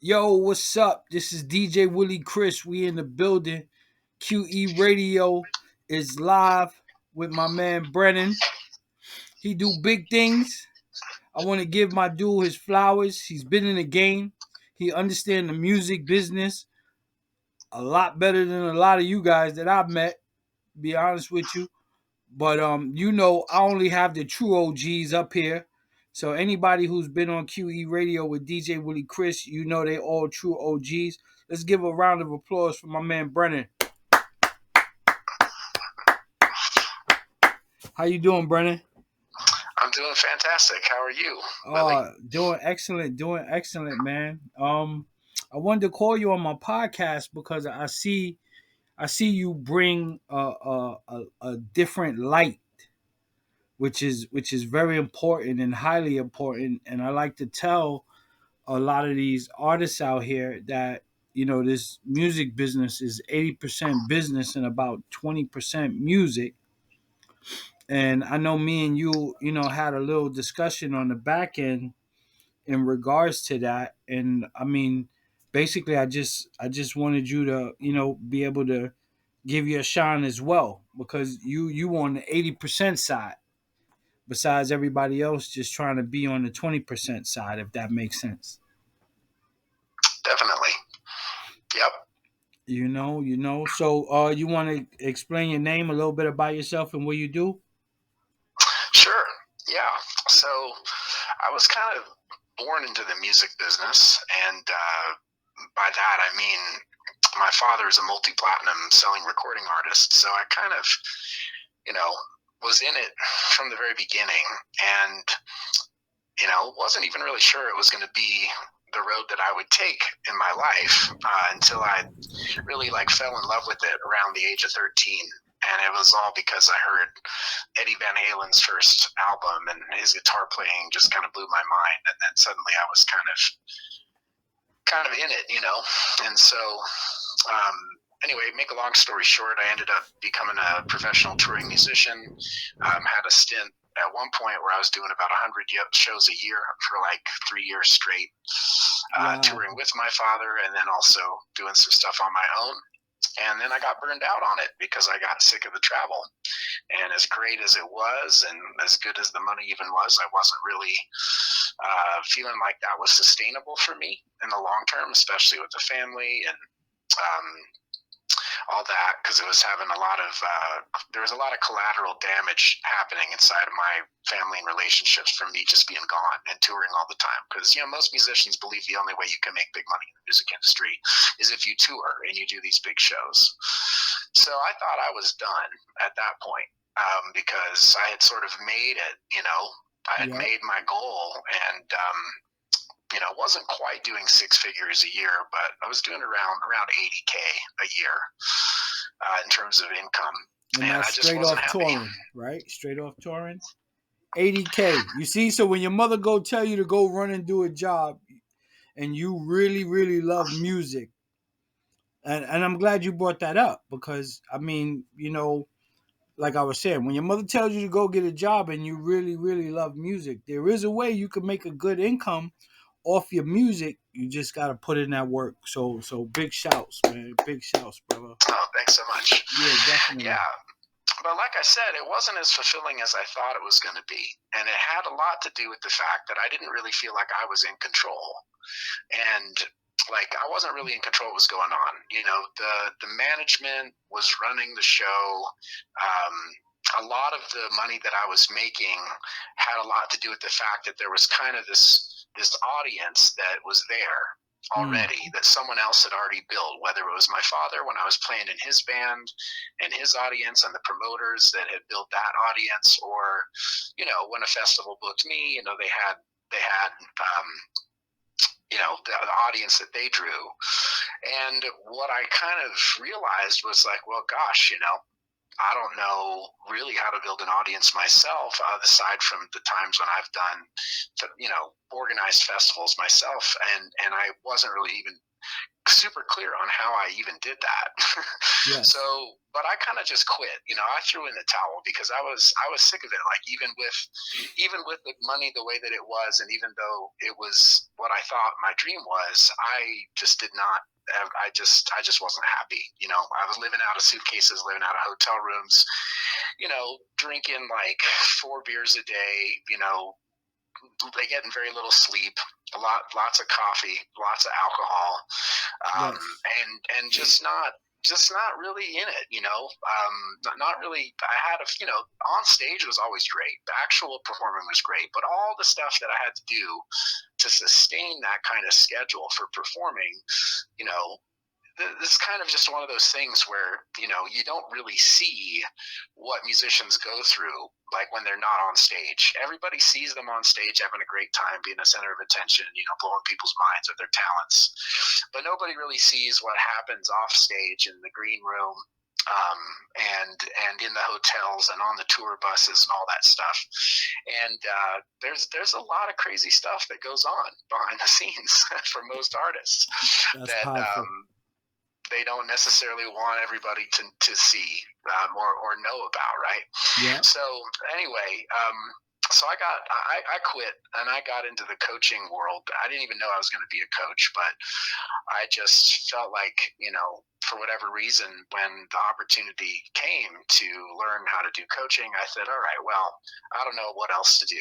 Yo, what's up? This is DJ Willy Krys. We in the building. QE Radio is live with my man Brennan. He do big things. I want to give my dude his flowers. He's been in the game. He understands the music business a lot better than a lot of you guys that I've met. Be honest with you. But I only have the true OGs up here. So anybody who's been on QE Radio with DJ Willy Krys, they all true OGs. Let's give a round of applause for my man Brennan. How you doing, Brennan? I'm doing fantastic. How are you, Willie? Doing excellent, man. I wanted to call you on my podcast because I see you bring a different light, which is very important and highly important. And I like to tell a lot of these artists out here that this music business is 80% business and about 20% music. And I know me and you had a little discussion on the back end in regards to that. And I mean, basically, I just wanted you to be able to give you a shine as well, because you on the 80% side, besides everybody else just trying to be on the 20% side, if that makes sense. Definitely. Yep. So you want to explain your name, a little bit about yourself and what you do? Sure. Yeah. So I was kind of born into the music business, and by that I mean my father is a multi-platinum selling recording artist, so I kind of, was in it from the very beginning, and wasn't even really sure it was going to be the road that I would take in my life until I really fell in love with it around the age of 13. And it was all because I heard Eddie Van Halen's first album, and his guitar playing just kind of blew my mind. And then suddenly I was kind of in it, And so, anyway, make a long story short, I ended up becoming a professional touring musician. Had a stint at one point where I was doing about 100 shows a year for 3 years straight, touring with my father, and then also doing some stuff on my own. And then I got burned out on it because I got sick of the travel. And as great as it was, and as good as the money even was, I wasn't really feeling like that was sustainable for me in the long term, especially with the family and all that, because it was having there was a lot of collateral damage happening inside of my family and relationships from me just being gone and touring all the time. Because most musicians believe the only way you can make big money in the music industry is if you tour and you do these big shows. So I thought I was done at that point, because I had sort of made it. I had made my goal, and wasn't quite doing six figures a year, but I was doing around 80K a year in terms of income. And that's I just straight off happy. Touring, right? Straight off touring. 80K. You see, so when your mother go tell you to go run and do a job, and you really, really love music, and I'm glad you brought that up, because I mean, like I was saying, when your mother tells you to go get a job and you really, really love music, there is a way you can make a good income off your music. You just got to put in that work. So big shouts, man. Big shouts, brother. Oh, thanks so much. Yeah, definitely. Yeah. But like I said, it wasn't as fulfilling as I thought it was going to be. And it had a lot to do with the fact that I didn't really feel like I was in control. And I wasn't really in control of what was going on. The management was running the show. A lot of the money that I was making had a lot to do with the fact that there was kind of this audience that was there already, that someone else had already built, whether it was my father when I was playing in his band and his audience, and the promoters that had built that audience, or when a festival booked me, they had the audience that they drew. And what I kind of realized was well, gosh, I don't know really how to build an audience myself, aside from the times when I've done, organized festivals myself. And I wasn't really even super clear on how I even did that. Yes. So, but I kind of just quit. I threw in the towel because I was sick of it. Like even with the money the way that it was, and even though it was what I thought my dream was, I just did not. I just wasn't happy. I was living out of suitcases, living out of hotel rooms. Drinking like 4 beers a day. Getting very little sleep, lots of coffee, lots of alcohol, Yes. and just not really in it, not really. I had on stage was always great. The actual performing was great, but all the stuff that I had to do to sustain that kind of schedule for performing, this is kind of just one of those things where you don't really see what musicians go through, like when they're not on stage. Everybody sees them on stage having a great time, being the center of attention, blowing people's minds with their talents, but nobody really sees what happens off stage in the green room, and in the hotels and on the tour buses and all that stuff. And there's a lot of crazy stuff that goes on behind the scenes for most artists. That's that powerful. They don't necessarily want everybody to see, or know about, right? Yeah. So anyway, so I quit and I got into the coaching world. I didn't even know I was going to be a coach, but I just felt like, for whatever reason, when the opportunity came to learn how to do coaching, I said, all right, well, I don't know what else to do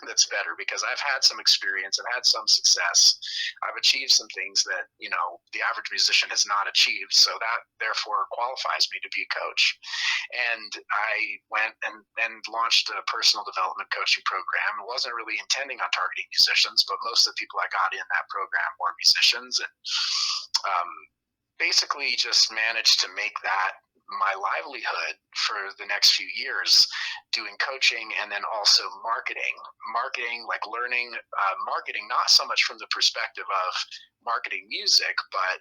that's better, because I've had some experience, I've had some success, I've achieved some things that, the average musician has not achieved. So that therefore qualifies me to be a coach. And I went and launched a personal development coaching program. I wasn't really intending on targeting musicians, but most of the people I got in that program were musicians, and basically just managed to make that my livelihood for the next few years, doing coaching and then also marketing, like learning marketing, not so much from the perspective of marketing music, but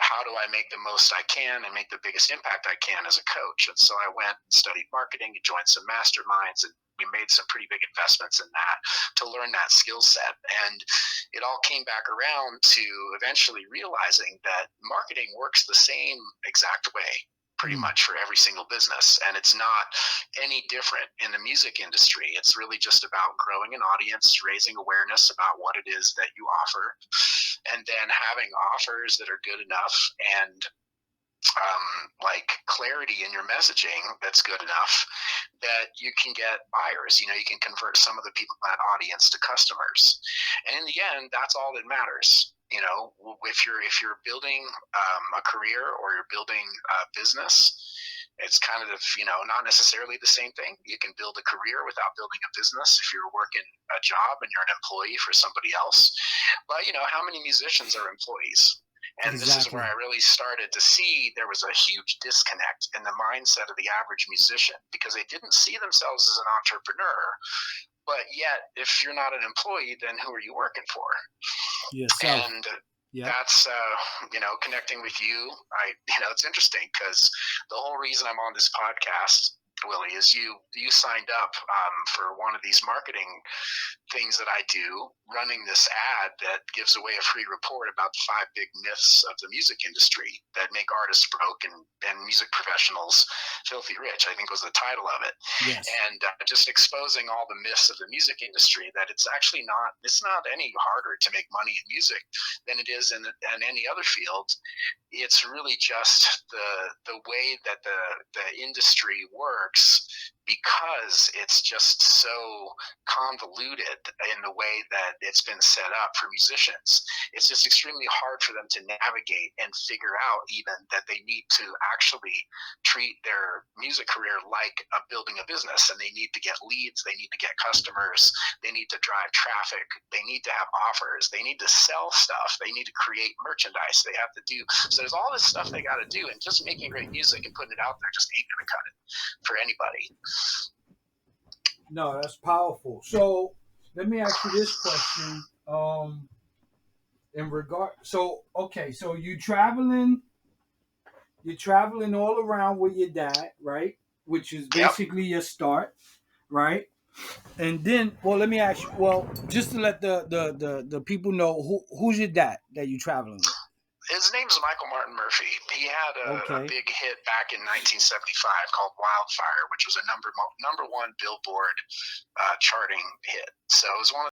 how do I make the most I can and make the biggest impact I can as a coach? And so I went and studied marketing and joined some masterminds, and we made some pretty big investments in that to learn that skill set. And it all came back around to eventually realizing that marketing works the same exact way pretty much for every single business, and it's not any different in the music industry. It's really just about growing an audience, raising awareness about what it is that you offer, and then having offers that are good enough and like clarity in your messaging that's good enough that you can get buyers. You can convert some of the people in that audience to customers, and in the end, that's all that matters. If you're building a career or you're building a business, it's kind of not necessarily the same thing. You can build a career without building a business if you're working a job and you're an employee for somebody else. But how many musicians are employees? And This is where I really started to see there was a huge disconnect in the mindset of the average musician, because they didn't see themselves as an entrepreneur. But yet, if you're not an employee, then who are you working for? Yourself. And that's connecting with you. It's interesting because the whole reason I'm on this podcast, Willie, is you signed up for one of these marketing things that I do, running this ad that gives away a free report about the 5 big myths of the music industry that make artists broke and music professionals filthy rich, I think was the title of it. Yes. And just exposing all the myths of the music industry, that it's actually it's not any harder to make money in music than it is in any other field. It's really just the way that the industry works, because it's just so convoluted in the way that it's been set up for musicians. It's just extremely hard for them to navigate and figure out even that they need to actually treat their music career like building a business, and they need to get leads, they need to get customers, they need to drive traffic, they need to have offers, they need to sell stuff, they need to create merchandise, they have to do. So there's all this stuff they got to do, and just making great music and putting it out there just ain't going to cut it for anybody. No, that's powerful. So let me ask you this question. In regard, so you're traveling all around with your dad, right? Which is basically your start, right? And then, well, let me ask you. Well, just to let the people know, who's your dad that you're traveling with? His name's Michael Martin Murphy. He had a big hit back in 1975 called Wildfire, which was a number one Billboard charting hit. So it was one of